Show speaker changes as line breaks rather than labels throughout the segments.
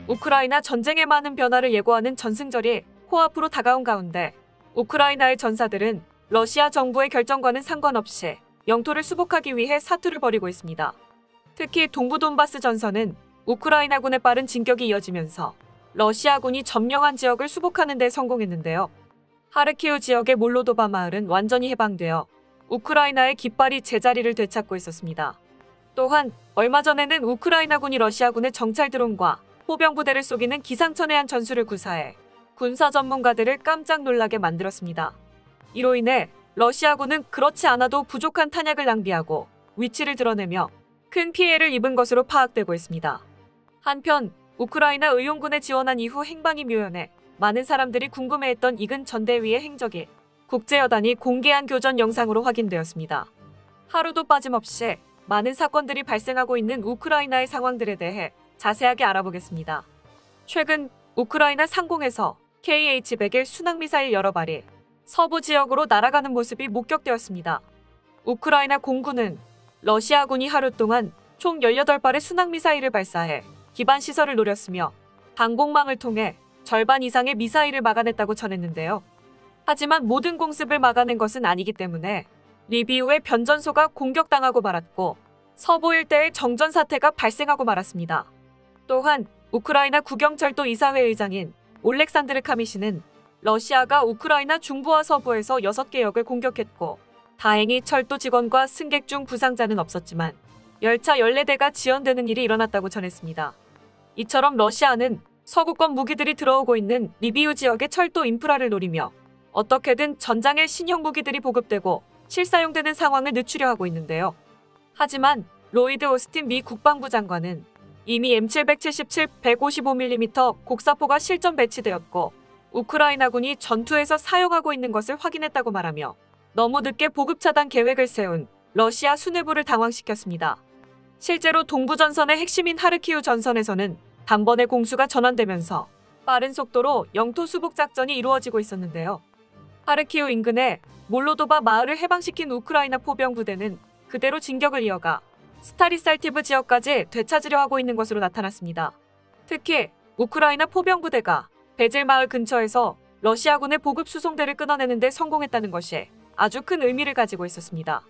우크라이나 전쟁의 많은 변화를 예고하는 전승절이 코앞으로 다가온 가운데 우크라이나의 전사들은 러시아 정부의 결정과는 상관없이 영토를 수복하기 위해 사투를 벌이고 있습니다. 특히 동부 돈바스 전선은 우크라이나군의 빠른 진격이 이어지면서 러시아군이 점령한 지역을 수복하는 데 성공했는데요. 하르키우 지역의 몰로도바 마을은 완전히 해방되어 우크라이나의 깃발이 제자리를 되찾고 있었습니다. 또한 얼마 전에는 우크라이나군이 러시아군의 정찰 드론과 포병부대를 속이는 기상천외한 전술을 구사해 군사 전문가들을 깜짝 놀라게 만들었습니다. 이로 인해 러시아군은 그렇지 않아도 부족한 탄약을 낭비하고 위치를 드러내며 큰 피해를 입은 것으로 파악되고 있습니다. 한편 우크라이나 의용군에 지원한 이후 행방이 묘연해 많은 사람들이 궁금해했던 이근 전대위의 행적이 국제여단이 공개한 교전 영상으로 확인되었습니다. 하루도 빠짐없이 많은 사건들이 발생하고 있는 우크라이나의 상황들에 대해 자세하게 알아보겠습니다. 최근 우크라이나 상공에서 KH-101 순항미사일 여러 발이 서부 지역으로 날아가는 모습이 목격되었습니다. 우크라이나 공군은 러시아군이 하루 동안 총 18발의 순항미사일을 발사해 기반 시설을 노렸으며 방공망을 통해 절반 이상의 미사일을 막아냈다고 전했는데요. 하지만 모든 공습을 막아낸 것은 아니기 때문에 리비우의 변전소가 공격당하고 말았고 서부 일대의 정전 사태가 발생하고 말았습니다. 또한 우크라이나 국영철도 이사회 의장인 올렉산드르 카미시는 러시아가 우크라이나 중부와 서부에서 6개 역을 공격했고 다행히 철도 직원과 승객 중 부상자는 없었지만 열차 14대가 지연되는 일이 일어났다고 전했습니다. 이처럼 러시아는 서구권 무기들이 들어오고 있는 리비우 지역의 철도 인프라를 노리며 어떻게든 전장에 신형 무기들이 보급되고 실사용되는 상황을 늦추려 하고 있는데요. 하지만 로이드 오스틴 미 국방부 장관은 이미 M777 155mm 곡사포가 실전 배치되었고 우크라이나군이 전투에서 사용하고 있는 것을 확인했다고 말하며 너무 늦게 보급 차단 계획을 세운 러시아 수뇌부를 당황시켰습니다. 실제로 동부전선의 핵심인 하르키우 전선에서는 단번에 공수가 전환되면서 빠른 속도로 영토 수복 작전이 이루어지고 있었는데요. 하르키우 인근의 몰로도바 마을을 해방시킨 우크라이나 포병부대는 그대로 진격을 이어가 스타리살티브 지역까지 되찾으려 하고 있는 것으로 나타났습니다. 특히 우크라이나 포병부대가 베젤 마을 근처에서 러시아군의 보급 수송대를 끊어내는 데 성공했다는 것이 아주 큰 의미를 가지고 있었습니다.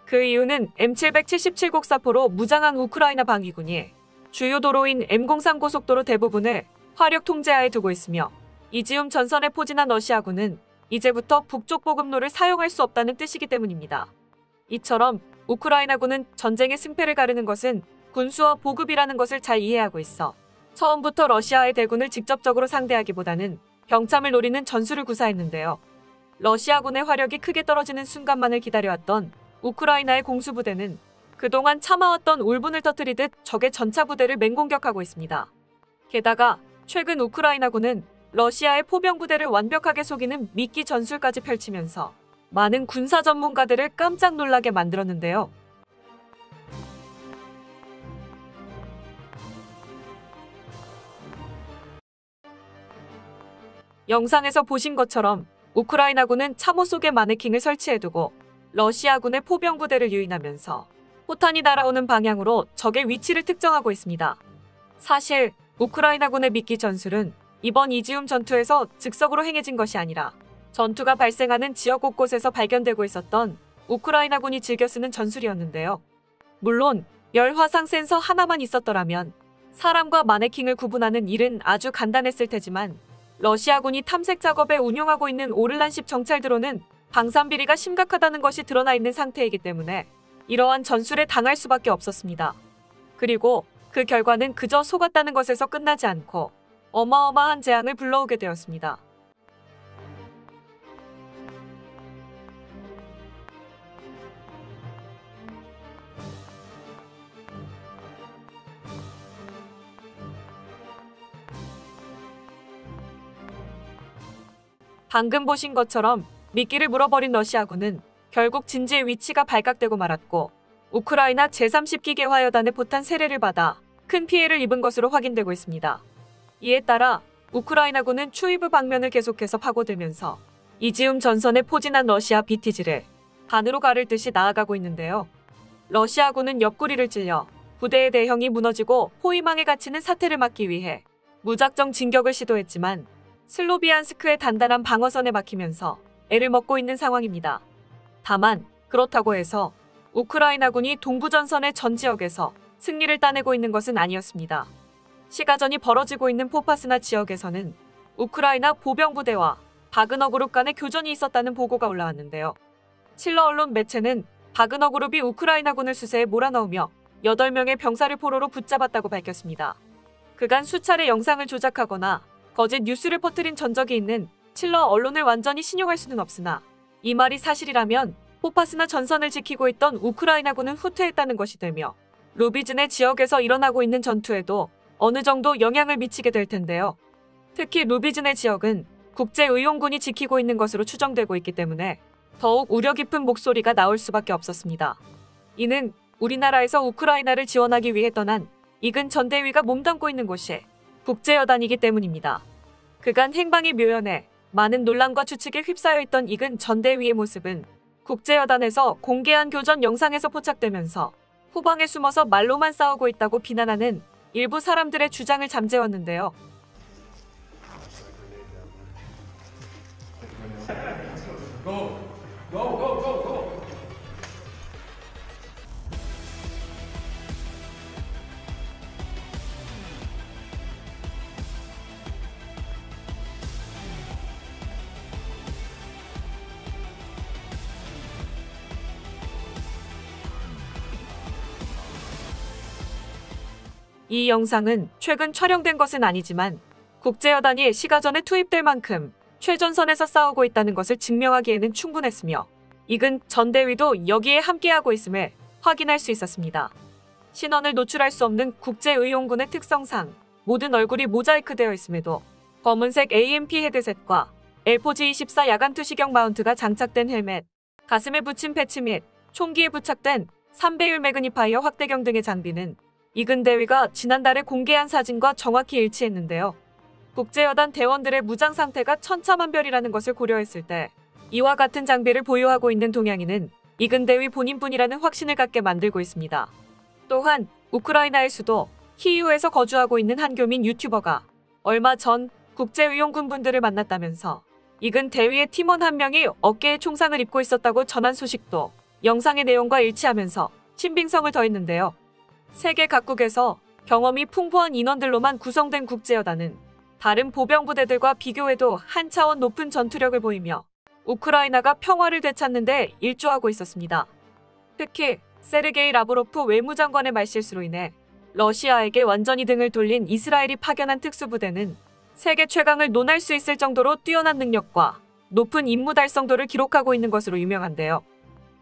그 이유는 M777 곡사포로 무장한 우크라이나 방위군이 주요 도로인 M03 고속도로 대부분을 화력 통제하에 두고 있으며 이지움 전선에 포진한 러시아군은 이제부터 북쪽 보급로를 사용할 수 없다는 뜻이기 때문입니다. 이처럼 우크라이나군은 전쟁의 승패를 가르는 것은 군수와 보급이라는 것을 잘 이해하고 있어 처음부터 러시아의 대군을 직접적으로 상대하기보다는 병참을 노리는 전술을 구사했는데요. 러시아군의 화력이 크게 떨어지는 순간만을 기다려왔던 우크라이나의 공수부대는 그동안 참아왔던 울분을 터뜨리듯 적의 전차부대를 맹공격하고 있습니다. 게다가 최근 우크라이나군은 러시아의 포병부대를 완벽하게 속이는 미끼 전술까지 펼치면서 많은 군사 전문가들을 깜짝 놀라게 만들었는데요. 영상에서 보신 것처럼 우크라이나군은 참호 속에 마네킹을 설치해두고 러시아군의 포병부대를 유인하면서 포탄이 날아오는 방향으로 적의 위치를 특정하고 있습니다. 사실 우크라이나군의 미끼 전술은 이번 이지움 전투에서 즉석으로 행해진 것이 아니라 전투가 발생하는 지역 곳곳에서 발견되고 있었던 우크라이나군이 즐겨 쓰는 전술이었는데요. 물론 열 화상 센서 하나만 있었더라면 사람과 마네킹을 구분하는 일은 아주 간단했을 테지만 러시아군이 탐색 작업에 운용하고 있는 오를란식 정찰 드론은 방산 비리가 심각하다는 것이 드러나 있는 상태이기 때문에 이러한 전술에 당할 수밖에 없었습니다. 그리고 그 결과는 그저 속았다는 것에서 끝나지 않고 어마어마한 재앙을 불러오게 되었습니다. 방금 보신 것처럼 미끼를 물어버린 러시아군은 결국 진지의 위치가 발각되고 말았고 우크라이나 제30기계 화여단의 포탄 세례를 받아 큰 피해를 입은 것으로 확인되고 있습니다. 이에 따라 우크라이나군은 추이브 방면을 계속해서 파고들면서 이지움 전선에 포진한 러시아 BTG를 반으로 가를 듯이 나아가고 있는데요. 러시아군은 옆구리를 찔려 부대의 대형이 무너지고 포위망에 갇히는 사태를 막기 위해 무작정 진격을 시도했지만 슬로비안스크의 단단한 방어선에 막히면서 애를 먹고 있는 상황입니다. 다만 그렇다고 해서 우크라이나군이 동부전선의 전 지역에서 승리를 따내고 있는 것은 아니었습니다. 시가전이 벌어지고 있는 포파스나 지역에서는 우크라이나 보병부대와 바그너 그룹 간의 교전이 있었다는 보고가 올라왔는데요. 칠러 언론 매체는 바그너 그룹이 우크라이나군을 수세에 몰아넣으며 8명의 병사를 포로로 붙잡았다고 밝혔습니다. 그간 수차례 영상을 조작하거나 거짓 뉴스를 퍼뜨린 전적이 있는 칠러 언론을 완전히 신용할 수는 없으나 이 말이 사실이라면 포파스나 전선을 지키고 있던 우크라이나군은 후퇴했다는 것이 되며 루비즈네 지역에서 일어나고 있는 전투에도 어느 정도 영향을 미치게 될 텐데요. 특히 루비즈네 지역은 국제의용군이 지키고 있는 것으로 추정되고 있기 때문에 더욱 우려 깊은 목소리가 나올 수밖에 없었습니다. 이는 우리나라에서 우크라이나를 지원하기 위해 떠난 이근 전대위가 몸담고 있는 곳이 국제여단이기 때문입니다. 그간 행방이 묘연해 많은 논란과 추측에 휩싸여 있던 이근 전대위의 모습은 국제여단에서 공개한 교전 영상에서 포착되면서 후방에 숨어서 말로만 싸우고 있다고 비난하는 일부 사람들의 주장을 잠재웠는데요. 이 영상은 최근 촬영된 것은 아니지만 국제여단이 시가전에 투입될 만큼 최전선에서 싸우고 있다는 것을 증명하기에는 충분했으며 이근 전대위도 여기에 함께하고 있음을 확인할 수 있었습니다. 신원을 노출할 수 없는 국제의용군의 특성상 모든 얼굴이 모자이크되어 있음에도 검은색 AMP 헤드셋과 LPG-24 야간 투시경 마운트가 장착된 헬멧, 가슴에 붙인 패치 및 총기에 부착된 3배율 매그니파이어 확대경 등의 장비는 이근 대위가 지난달에 공개한 사진과 정확히 일치했는데요. 국제여단 대원들의 무장 상태가 천차만별이라는 것을 고려했을 때 이와 같은 장비를 보유하고 있는 동양인은 이근 대위 본인뿐이라는 확신을 갖게 만들고 있습니다. 또한 우크라이나의 수도 키이우에서 거주하고 있는 한교민 유튜버가 얼마 전 국제의용군 분들을 만났다면서 이근 대위의 팀원 한 명이 어깨에 총상을 입고 있었다고 전한 소식도 영상의 내용과 일치하면서 신빙성을 더했는데요. 세계 각국에서 경험이 풍부한 인원들로만 구성된 국제여단은 다른 보병부대들과 비교해도 한 차원 높은 전투력을 보이며 우크라이나가 평화를 되찾는 데 일조하고 있었습니다. 특히 세르게이 라브로프 외무장관의 말실수로 인해 러시아에게 완전히 등을 돌린 이스라엘이 파견한 특수부대는 세계 최강을 논할 수 있을 정도로 뛰어난 능력과 높은 임무 달성도를 기록하고 있는 것으로 유명한데요.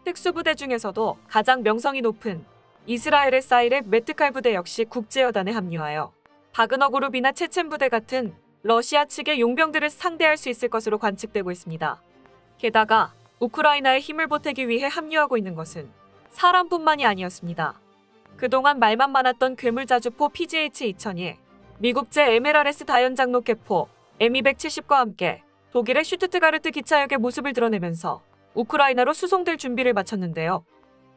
특수부대 중에서도 가장 명성이 높은 이스라엘의 사이레 메트칼 부대 역시 국제여단에 합류하여 바그너 그룹이나 체첸 부대 같은 러시아 측의 용병들을 상대할 수 있을 것으로 관측되고 있습니다. 게다가 우크라이나에 힘을 보태기 위해 합류하고 있는 것은 사람뿐만이 아니었습니다. 그동안 말만 많았던 괴물자주포 PGH-2000이 미국제 MLRS 다연장 로켓포 M270과 함께 독일의 슈투트가르트 기차역의 모습을 드러내면서 우크라이나로 수송될 준비를 마쳤는데요.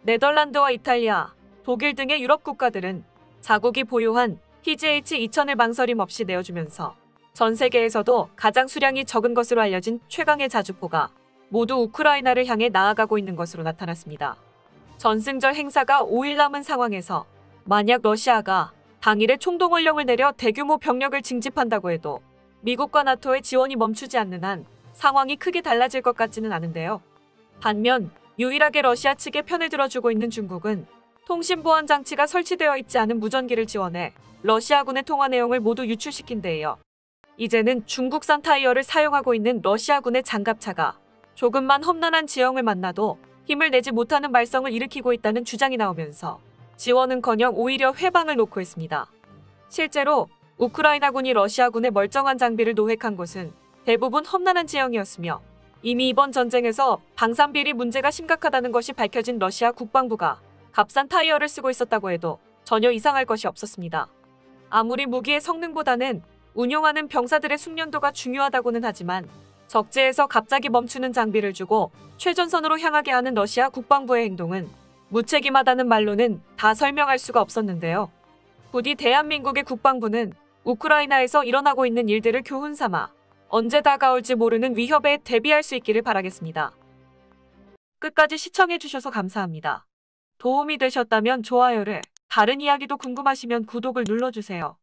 네덜란드와 이탈리아, 독일 등의 유럽 국가들은 자국이 보유한 PGH-2000을 망설임 없이 내어주면서 전 세계에서도 가장 수량이 적은 것으로 알려진 최강의 자주포가 모두 우크라이나를 향해 나아가고 있는 것으로 나타났습니다. 전승절 행사가 5일 남은 상황에서 만약 러시아가 당일에 총동원령을 내려 대규모 병력을 징집한다고 해도 미국과 나토의 지원이 멈추지 않는 한 상황이 크게 달라질 것 같지는 않은데요. 반면 유일하게 러시아 측의 편을 들어주고 있는 중국은 통신보안 장치가 설치되어 있지 않은 무전기를 지원해 러시아군의 통화 내용을 모두 유출시킨 데이어 이제는 중국산 타이어를 사용하고 있는 러시아군의 장갑차가 조금만 험난한 지형을 만나도 힘을 내지 못하는 말썽을 일으키고 있다는 주장이 나오면서 지원은커녕 오히려 회방을 놓고 있습니다. 실제로 우크라이나군이 러시아군의 멀쩡한 장비를 노획한 곳은 대부분 험난한 지형이었으며 이미 이번 전쟁에서 방산비리 문제가 심각하다는 것이 밝혀진 러시아 국방부가 값싼 타이어를 쓰고 있었다고 해도 전혀 이상할 것이 없었습니다. 아무리 무기의 성능보다는 운용하는 병사들의 숙련도가 중요하다고는 하지만 적재에서 갑자기 멈추는 장비를 주고 최전선으로 향하게 하는 러시아 국방부의 행동은 무책임하다는 말로는 다 설명할 수가 없었는데요. 부디 대한민국의 국방부는 우크라이나에서 일어나고 있는 일들을 교훈 삼아 언제 다가올지 모르는 위협에 대비할 수 있기를 바라겠습니다. 끝까지 시청해주셔서 감사합니다. 도움이 되셨다면 좋아요를, 다른 이야기도 궁금하시면 구독을 눌러주세요.